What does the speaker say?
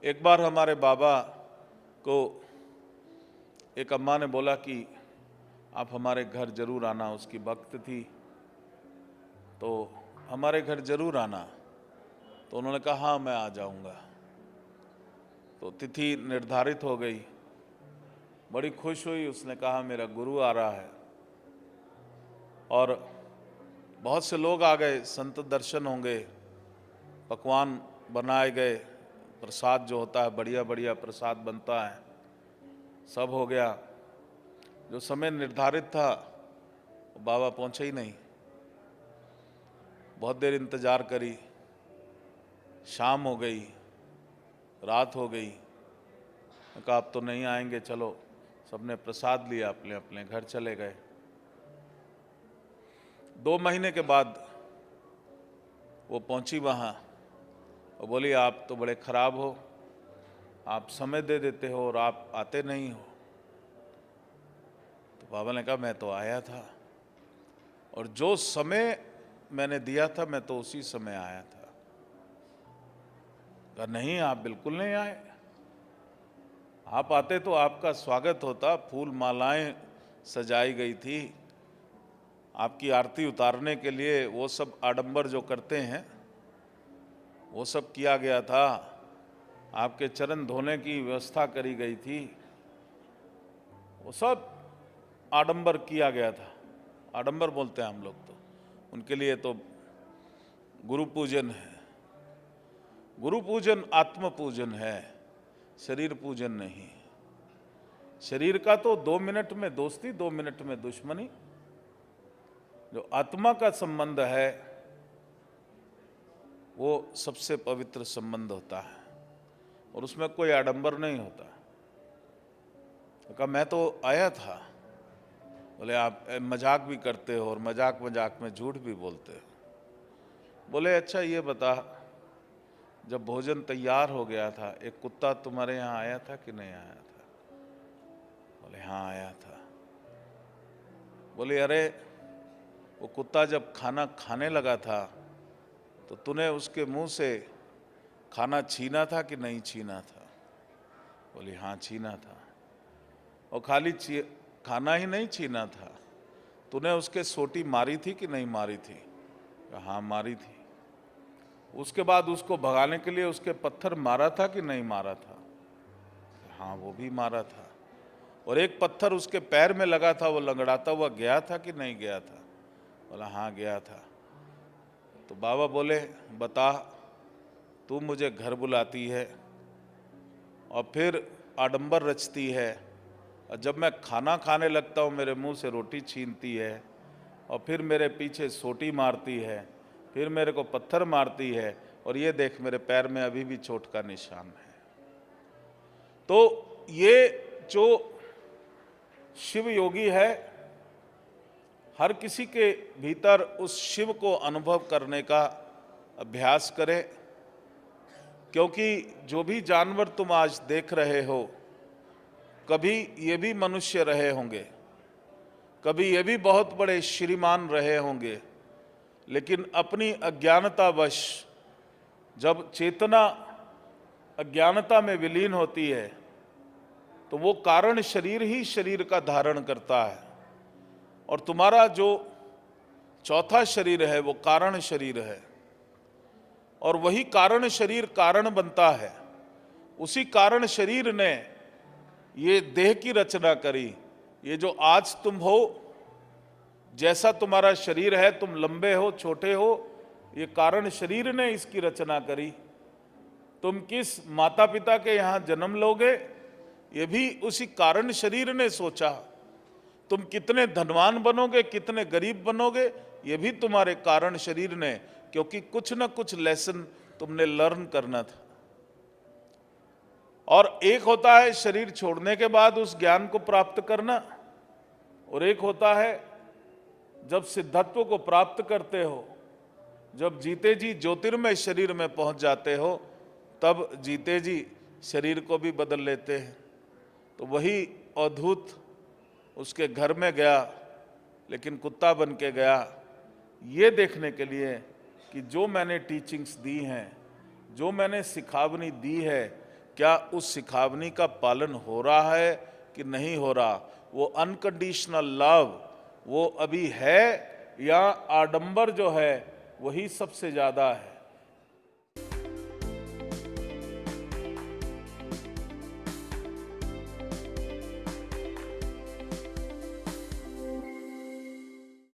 एक बार हमारे बाबा को एक अम्मा ने बोला कि आप हमारे घर जरूर आना, उसकी भक्त थी, तो हमारे घर जरूर आना। तो उन्होंने कहा हाँ मैं आ जाऊंगा। तो तिथि निर्धारित हो गई, बड़ी खुश हुई। उसने कहा मेरा गुरु आ रहा है, और बहुत से लोग आ गए, संत दर्शन होंगे, पकवान बनाए गए, प्रसाद जो होता है बढ़िया बढ़िया प्रसाद बनता है, सब हो गया। जो समय निर्धारित था वो बाबा पहुंचे ही नहीं। बहुत देर इंतजार करी, शाम हो गई, रात हो गई। कहा अब तो नहीं आएंगे, चलो। सबने प्रसाद लिया, अपने अपने घर चले गए। 2 महीने के बाद वो पहुंची वहाँ और बोली आप तो बड़े खराब हो, आप समय दे देते हो और आप आते नहीं हो। तो बाबा ने कहा मैं तो आया था, और जो समय मैंने दिया था मैं तो उसी समय आया था। कहा नहीं आप बिल्कुल नहीं आए, आप आते तो आपका स्वागत होता, फूल मालाएं सजाई गई थी, आपकी आरती उतारने के लिए वो सब आडंबर जो करते हैं वो सब किया गया था, आपके चरण धोने की व्यवस्था करी गई थी, वो सब आडंबर किया गया था। आडंबर बोलते हैं हम लोग, तो उनके लिए तो गुरु पूजन है। गुरु पूजन आत्म पूजन है, शरीर पूजन नहीं। शरीर का तो 2 मिनट में दोस्ती, 2 मिनट में दुश्मनी। जो आत्मा का संबंध है वो सबसे पवित्र संबंध होता है, और उसमें कोई आडंबर नहीं होता। तो कहा मैं तो आया था। बोले आप मजाक भी करते हो और मजाक मजाक में झूठ भी बोलते हो। बोले अच्छा ये बता, जब भोजन तैयार हो गया था एक कुत्ता तुम्हारे यहाँ आया था कि नहीं आया था? बोले हाँ आया था। बोले अरे वो कुत्ता जब खाना खाने लगा था तो तूने उसके मुंह से खाना छीना था कि नहीं छीना था? बोली हाँ छीना था। और खाली खाना ही नहीं छीना था, तूने उसके सोटी मारी थी कि नहीं मारी थी? हाँ मारी थी। उसके बाद उसको भगाने के लिए उसके पत्थर मारा था कि नहीं मारा था? हाँ वो भी मारा था। और एक पत्थर उसके पैर में लगा था, वो लंगड़ाता हुआ गया था कि नहीं गया था? बोला हाँ गया था। तो बाबा बोले बता, तू मुझे घर बुलाती है और फिर आडंबर रचती है, और जब मैं खाना खाने लगता हूँ मेरे मुंह से रोटी छीनती है, और फिर मेरे पीछे सोटी मारती है, फिर मेरे को पत्थर मारती है, और ये देख मेरे पैर में अभी भी चोट का निशान है। तो ये जो शिव योगी है, हर किसी के भीतर उस शिव को अनुभव करने का अभ्यास करे, क्योंकि जो भी जानवर तुम आज देख रहे हो कभी ये भी मनुष्य रहे होंगे, कभी ये भी बहुत बड़े श्रीमान रहे होंगे, लेकिन अपनी अज्ञानतावश जब चेतना अज्ञानता में विलीन होती है तो वो कारण शरीर ही शरीर का धारण करता है, और तुम्हारा जो चौथा शरीर है वो कारण शरीर है, और वही कारण शरीर कारण बनता है। उसी कारण शरीर ने ये देह की रचना करी। ये जो आज तुम हो, जैसा तुम्हारा शरीर है, तुम लंबे हो छोटे हो, ये कारण शरीर ने इसकी रचना करी। तुम किस माता पिता के यहाँ जन्म लोगे, ये भी उसी कारण शरीर ने सोचा। तुम कितने धनवान बनोगे, कितने गरीब बनोगे, ये भी तुम्हारे कारण शरीर ने, क्योंकि कुछ ना कुछ लेसन तुमने लर्न करना था। और एक होता है शरीर छोड़ने के बाद उस ज्ञान को प्राप्त करना, और एक होता है जब सिद्धत्व को प्राप्त करते हो, जब जीते जी ज्योतिर्मय शरीर में पहुंच जाते हो, तब जीते जी शरीर को भी बदल लेते हैं। तो वही अवधूत उसके घर में गया, लेकिन कुत्ता बन के गया, ये देखने के लिए कि जो मैंने टीचिंग्स दी हैं, जो मैंने सिखावनी दी है, क्या उस सिखावनी का पालन हो रहा है कि नहीं हो रहा? वो अनकंडीशनल लव वो अभी है या आडंबर जो है वही सबसे ज़्यादा है?